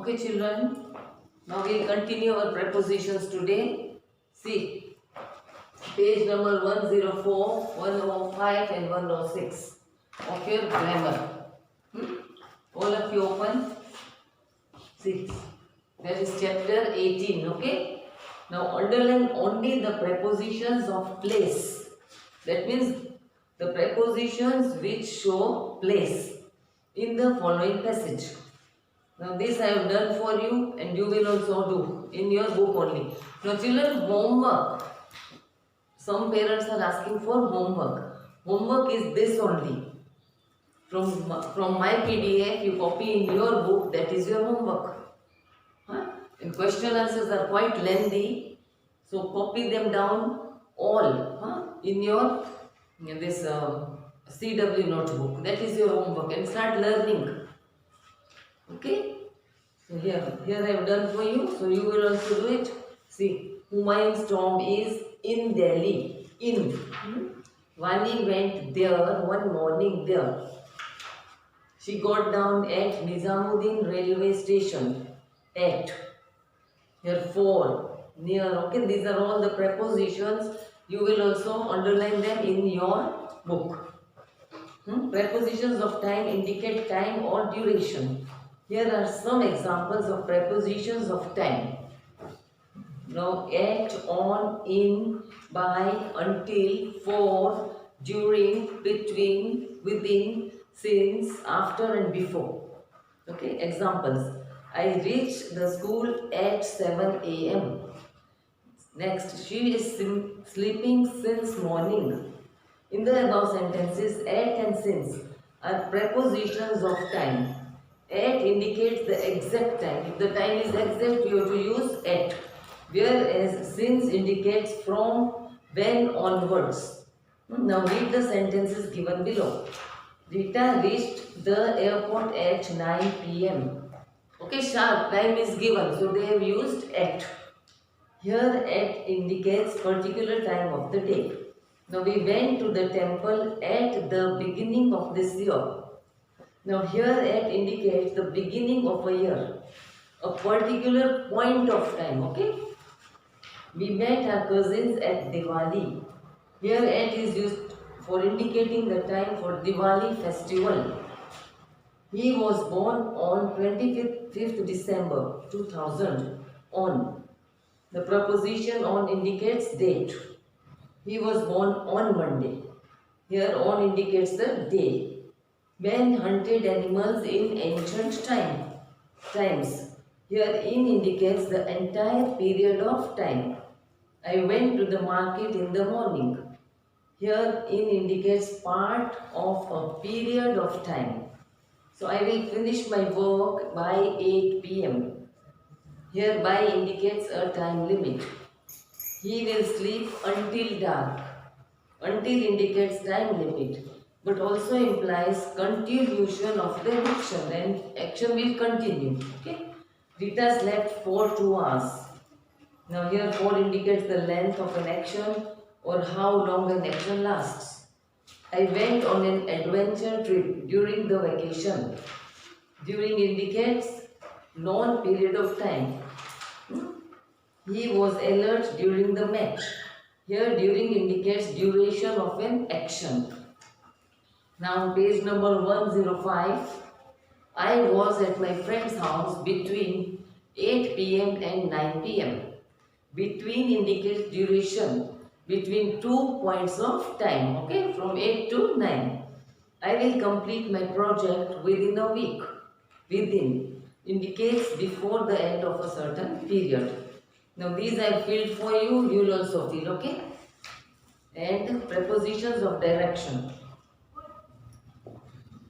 Okay, children. Now we'll continue our prepositions today. See, page number 104, 105 and 106 of your grammar. All of you open. See, that is chapter 18, okay? Now underline only the prepositions of place. That means the prepositions which show place in the following passage. Now this I have done for you and you will also do in your book only. Now children, homework. Some parents are asking for homework. Homework is this only. From my PDF you copy in your book, that is your homework. And question answers are quite lengthy. So copy them down all in your this CW notebook. That is your homework and start learning. Okay? So here I have done for you, so you will also do it. See, Humayun's tomb is in Delhi. In. Vani went there one morning there. She got down at Nizamuddin railway station. At. Here for. Near. Okay, these are all the prepositions. You will also underline them in your book. Prepositions of time indicate time or duration. Here are some examples of prepositions of time. Now, at, on, in, by, until, for, during, between, within, since, after and before. Okay, examples. I reached the school at 7 a.m. Next, she is sleeping since morning. In the above sentences, at and since are prepositions of time. At indicates the exact time. If the time is exact, you have to use at. Whereas since indicates from when onwards. Now read the sentences given below. Rita reached the airport at 9 p.m. Okay, sharp time is given, so they have used at. Here at indicates particular time of the day. Now we went to the temple at the beginning of this year. Now here at indicates the beginning of a year, a particular point of time, okay? We met our cousins at Diwali. Here at is used for indicating the time for Diwali festival. He was born on 25th December 2000 on. The preposition on indicates date. He was born on Monday. Here on indicates the day. Men hunted animals in ancient times. Here in indicates the entire period of time. I went to the market in the morning. Here in indicates part of a period of time. So I will finish my work by 8 p.m. Here by indicates a time limit. He will sleep until dark. Until indicates time limit, but also implies continuation of the action and action will continue. Okay. Rita slept for 2 hours. Now here 4 indicates the length of an action or how long an action lasts. I went on an adventure trip during the vacation. During indicates long period of time. He was alert during the match. Here during indicates duration of an action. Now page number 105. I was at my friend's house between 8 p.m. and 9 p.m. Between indicates duration. Between 2 points of time. Okay, from 8 to 9. I will complete my project within a week. Within indicates before the end of a certain period. Now these I have filled for you, you will also fill, okay? And prepositions of direction.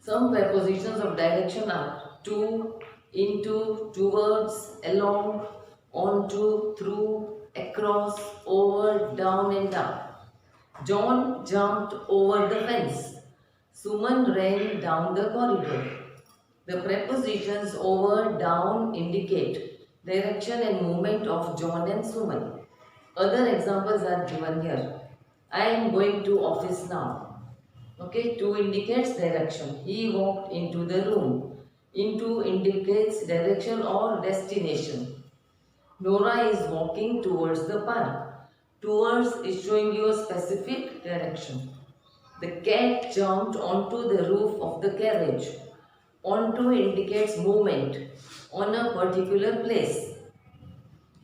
Some prepositions of direction are to, into, towards, along, onto, through, across, over, down and up. John jumped over the fence. Suman ran down the corridor. The prepositions over, down indicate direction and movement of John and Suman. Other examples are given here. I am going to office now. Okay, to indicates direction. He walked into the room. Into indicates direction or destination. Nora is walking towards the park. Towards is showing you a specific direction. The cat jumped onto the roof of the carriage. Onto indicates movement on a particular place.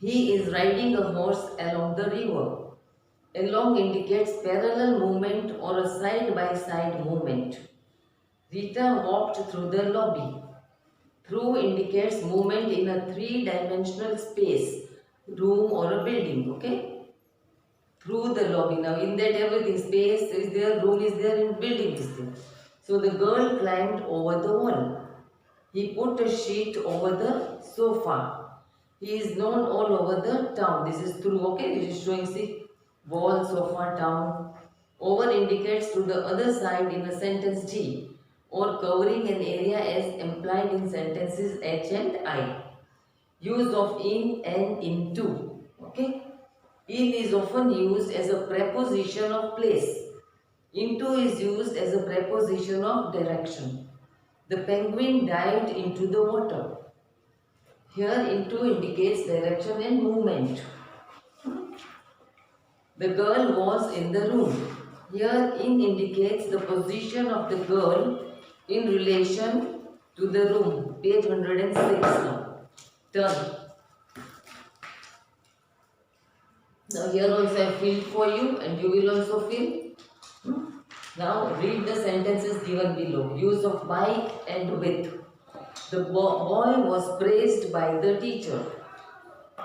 He is riding a horse along the river. Along indicates parallel movement or a side-by-side movement. Rita walked through the lobby. Through indicates movement in a three-dimensional space, room or a building, okay? Through the lobby. Now in that everything, space is there, room is there, and building is there. So the girl climbed over the wall. He put a sheet over the sofa. He is known all over the town. This is through, okay? This is showing, see, wall, sofa, town. Over indicates to the other side in a sentence D, or covering an area as implied in sentences H and I. Use of in and into, okay? In is often used as a preposition of place. Into is used as a preposition of direction. The penguin dived into the water. Here into indicates direction and movement. The girl was in the room. Here in indicates the position of the girl in relation to the room. Page 106 now. Turn. Now here also I filled for you and you will also fill. Now read the sentences given below. Use of by and with. The boy was praised by the teacher.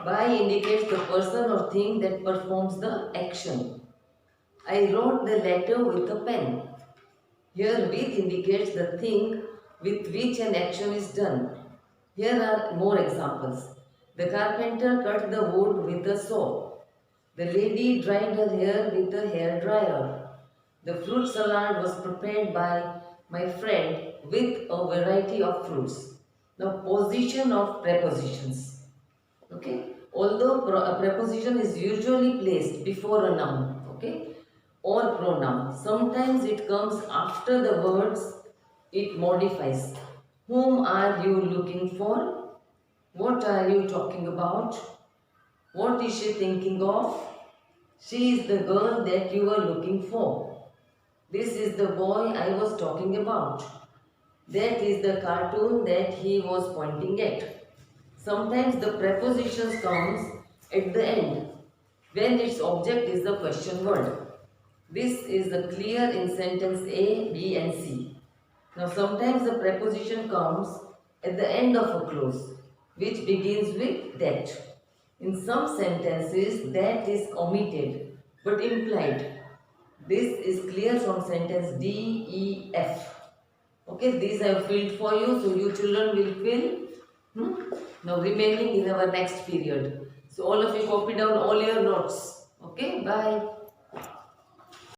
By indicates the person or thing that performs the action. I wrote the letter with a pen. Here with indicates the thing with which an action is done. Here are more examples. The carpenter cut the wood with a saw. The lady dried her hair with a hair dryer. The fruit salad was prepared by my friend with a variety of fruits. Now position of prepositions. Okay. Although a preposition is usually placed before a noun, okay, or pronoun, sometimes it comes after the words, it modifies. Whom are you looking for? What are you talking about? What is she thinking of? She is the girl that you are looking for. This is the boy I was talking about. That is the cartoon that he was pointing at. Sometimes the prepositions comes at the end when its object is the question word. This is clear in sentence A, B and C. Now sometimes the preposition comes at the end of a clause which begins with that. In some sentences that is omitted but implied. This is clear from sentence D, E, F. Okay, these I have filled for you, so you children will fill. Now remaining in our next period. So all of you copy down all your notes. Okay, bye.